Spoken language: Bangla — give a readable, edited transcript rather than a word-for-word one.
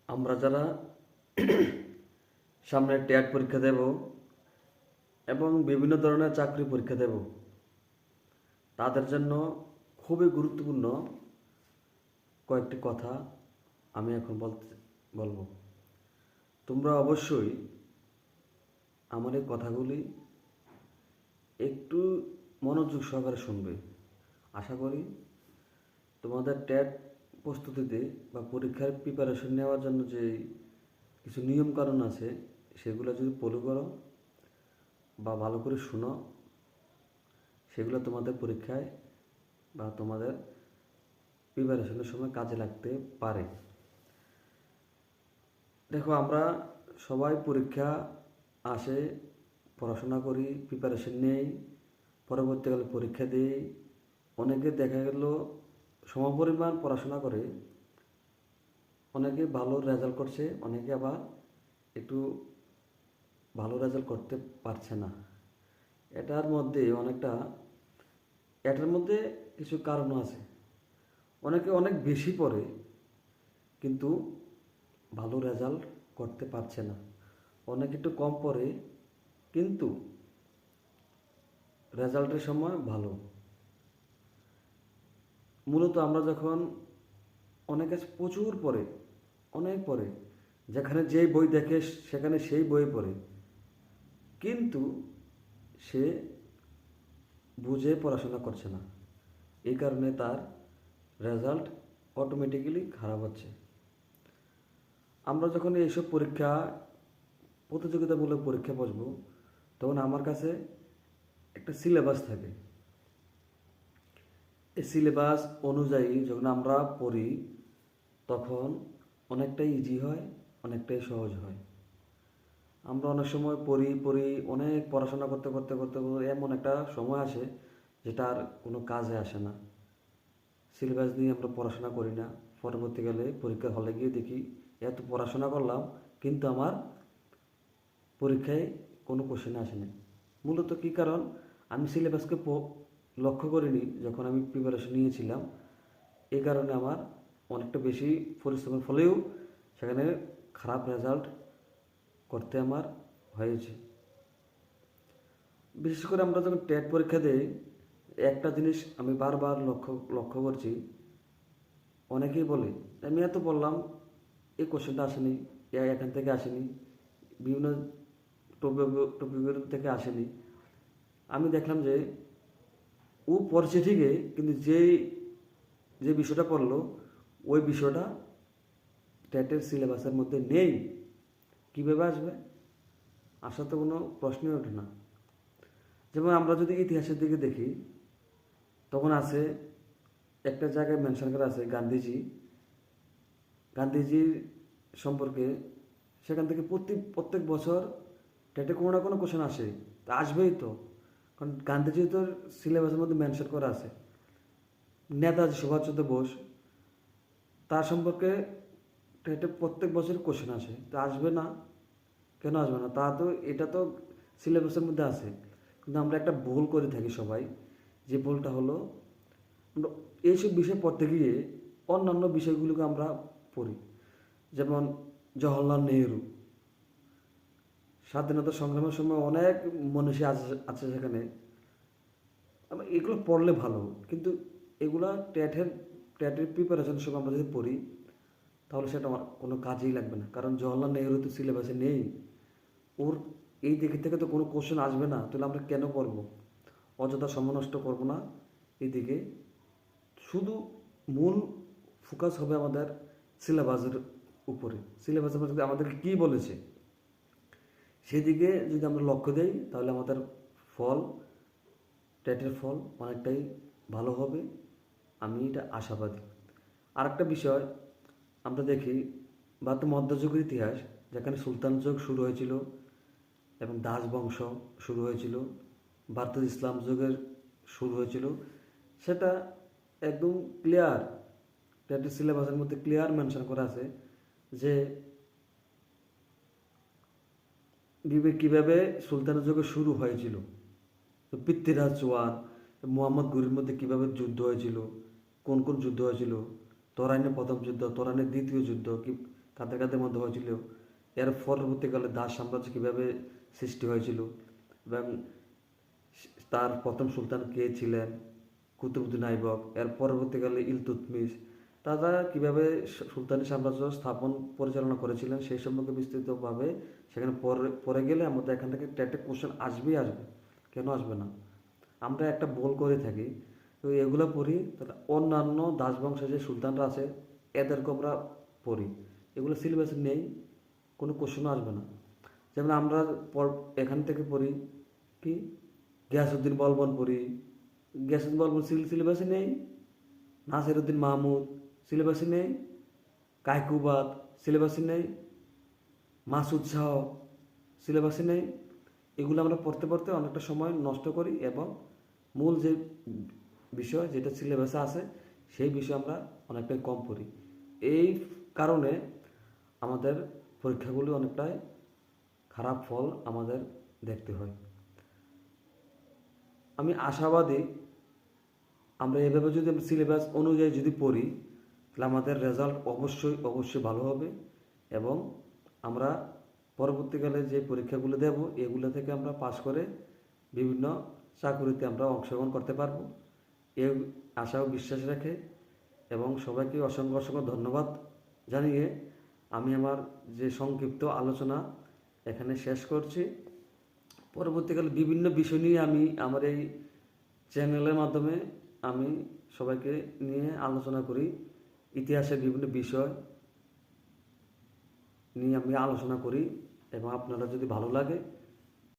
আমরা যারা সামনে ট্যাট পরীক্ষা দেব এবং বিভিন্ন ধরনের চাকরি পরীক্ষা দেব, তাদের জন্য খুবই গুরুত্বপূর্ণ কয়েকটি কথা আমি এখন বলবো। তোমরা অবশ্যই আমার এই কথাগুলি একটু মনোযোগ সহকারে শুনবে। আশা করি তোমাদের ট্যাট প্রস্তুতিতে বা পরীক্ষার প্রিপারেশন নেওয়ার জন্য যে কিছু নিয়মকানুন আছে সেগুলো যদি ফলো করো বা ভালো করে শুনো, সেগুলো তোমাদের পরীক্ষায় বা তোমাদের প্রিপারেশনের সময় কাজে লাগতে পারে। দেখো, আমরা সবাই পরীক্ষা আসে, পড়াশোনা করি, প্রিপারেশন নেই, পরবর্তীকালে পরীক্ষা দিই। অনেকে দেখা গেল সমপরিমাণ পড়াশোনা করে, অনেকে ভালো রেজাল্ট করছে, অনেকে আবার একটু ভালো রেজাল্ট করতে পারছে না। এটার মধ্যে কিছু কারণ আছে। অনেকে অনেক বেশি পড়ে কিন্তু ভালো রেজাল্ট করতে পারছে না, অনেকে একটু কম পড়ে কিন্তু রেজাল্টের সময় ভালো। মূলত আমরা যখন অনেকে প্রচুর পড়ে, অনেক পড়ে, যেখানে যেই বই দেখে সেখানে সেই বই পড়ে, কিন্তু সে বুঝে পড়াশোনা করছে না। এই কারণে তার রেজাল্ট অটোমেটিক্যালি খারাপ হচ্ছে। আমরা যখন এইসব প্রতিযোগিতামূলক পরীক্ষা বসবো, তখন আমার কাছে একটা সিলেবাস থাকে। এই সিলেবাস অনুযায়ী যখন আমরা পড়ি, তখন অনেকটাই ইজি হয়, অনেকটাই সহজ হয়। আমরা অনেক সময় পড়ি অনেক পড়াশোনা করতে করতে করতে করতে এমন একটা সময় আসে যেটা আর কোনো কাজে আসে না। সিলেবাস নিয়ে আমরা পড়াশোনা করি না, পরবর্তীকালে পরীক্ষার হলে গিয়ে দেখি এত পড়াশোনা করলাম কিন্তু আমার পরীক্ষায় কোনো কোশ্চেন আসেনি। মূলত কী কারণ? আমি সিলেবাসকে লক্ষ্য করিনি যখন আমি প্রিপারেশন নিয়েছিলাম। এই কারণে আমার অনেকটা বেশি পরিশ্রমের ফলেও সেখানে খারাপ রেজাল্ট করতে আমার হয়েছে। বিশেষ করে আমরা যখন টেট পরীক্ষা দিই, একটা জিনিস আমি বারবার লক্ষ্য করছি। অনেকেই বলে আমি এত বললাম, এই কোশ্চেনটা আসেনি, এখান থেকে আসেনি, বিভিন্ন টপিকের থেকে আসেনি। আমি দেখলাম যে ও পড়ছে ঠিকই, কিন্তু যে বিষয়টা পড়লো ওই বিষয়টা টেটের সিলেবাসের মধ্যে নেই। কীভাবে আসবে? আসার তো কোনো প্রশ্নই ওঠে না। যেমন আমরা যদি ইতিহাসের দিকে দেখি, তখন আছে একটা জায়গায় মেনশন করা আছে গান্ধীজির সম্পর্কে। সেখান থেকে প্রত্যেক বছর টেটে কোনো না কোনো কোশ্চেন আসে, তা আসবেই তো, কারণ গান্ধীজি তো সিলেবাসের মধ্যে মেনশন করা আছে। নেতাজি সুভাষচন্দ্র বোস, তার সম্পর্কে টেটে প্রত্যেক বছর কোশ্চেন আসে, তা আসবে না? কেন আসবে না? এটা তো সিলেবাসের মধ্যে আছে। কিন্তু আমরা একটা ভুল করে থাকি সবাই। যে ভুলটা হলো, আমরা এইসব বিষয় পড়তে গিয়ে অন্যান্য বিষয়গুলোকে আমরা পড়ি। যেমন জওহরলাল নেহরু, স্বাধীনতা সংগ্রামের সময় অনেক মনীষী আছে সেখানে। আমরা এগুলো পড়লে ভালো, কিন্তু এগুলা টেটের প্রিপারেশনের সময় আমরা যদি পড়ি, তাহলে সেটা আমার কোনো কাজেই লাগবে না। কারণ জওহরলাল নেহরু তো সিলেবাসে নেই, ওর এই দিক থেকে তো কোনো কোশ্চেন আসবে না, তাহলে আমরা কেন পড়বো? অযথা সময় নষ্ট করবো না। এদিকে শুধু মূল ফোকাস হবে আমাদের সিলেবাসের উপরে। সিলেবাসের মধ্যে আমাদেরকে কী বলেছে সেদিকে যদি আমরা লক্ষ্য দেই, তাহলে আমাদের ফল, টেটের ফল অনেকটাই ভালো হবে। আমি এটা আশাবাদী। আরেকটা বিষয় আমরা দেখি, মধ্যযুগের ইতিহাস, যেখানে সুলতান যুগ শুরু হয়েছিল এবং দাস বংশ শুরু হয়েছিল, ভারতের ইসলাম যুগের শুরু হয়েছিল, সেটা একদম ক্লিয়ার, টেটের সিলেবাসের মধ্যে ক্লিয়ার মেনশন করা আছে যে কীভাবে সুলতানের যুগে শুরু হয়েছিল। তো পৃথ্বীরাজ চৌহান, মোহাম্মদ ঘুরির মধ্যে কীভাবে যুদ্ধ হয়েছিল, কোন কোন যুদ্ধ হয়েছিল, তরাইনের প্রথম যুদ্ধ, তরাইনের দ্বিতীয় যুদ্ধ, কাদের কাদের মধ্যে হয়েছিল, এর পরবর্তীকালে দাস সাম্রাজ্য কীভাবে সৃষ্টি হয়েছিল এবং তার প্রথম সুলতান কে ছিলেন, কুতুবউদ্দিন আইবক, এর পরবর্তীকালে ইলতুৎমিশ, তারা কীভাবে সুলতানি সাম্রাজ্য স্থাপন পরিচালনা করেছিলেন সেই সম্পর্কে বিস্তৃতভাবে সেখানে পরে পরে গেলে আমাদের এখান থেকে টেটে কোশ্চেন আসবেই আসবে, কেন আসবে না। আমরা একটা ভুল করে থাকি, তো এগুলো পড়ি তাহলে অন্যান্য দাস বংশের যে সুলতানরা আছে এদেরকে আমরা পড়ি, এগুলো সিলেবাসে নেই, কোনো কোশ্চেনও আসবে না। যেমন আমরা এখান থেকে পড়ি কি গিয়াসউদ্দিন বলবন পড়ি, গিয়াসউদ্দিন বলবন সিলেবাসে নেই। নাসিরউদ্দিন মাহমুদ সিলেবাসে নেই। কায়কুবাদ সিলেবাসে নেই। মাসুদ শাহ সিলেবাসে নেই। এগুলো আমরা পড়তে পড়তে অনেকটা সময় নষ্ট করি এবং মূল যে বিষয় যেটা সিলেবাসে আছে সেই বিষয় আমরা অনেকটাই কম পড়ি। এই কারণে আমাদের পরীক্ষাগুলি অনেকটাই খারাপ ফল আমাদের দেখতে হয়। আমি আশাবাদী আমরা এভাবে যদি সিলেবাস অনুযায়ী যদি পড়ি তাহলে আমাদের রেজাল্ট অবশ্যই ভালো হবে এবং আমরা পরবর্তীকালে যে পরীক্ষাগুলো দেব এগুলো থেকে আমরা পাশ করে বিভিন্ন চাকুরিতে আমরা অংশগ্রহণ করতে পারবো, এই আশা ও বিশ্বাস রেখে এবং সবাইকে অসংখ্য ধন্যবাদ জানিয়ে আমি আমার যে সংক্ষিপ্ত আলোচনা এখানে শেষ করছি। পরবর্তীকালে বিভিন্ন বিষয় নিয়ে আমি আমার এই চ্যানেলের মাধ্যমে আমি সবাইকে নিয়ে আলোচনা করি, ইতিহাসের বিভিন্ন বিষয় নিয়ে আমি আলোচনা করি এবং আপনারা যদি ভালো লাগে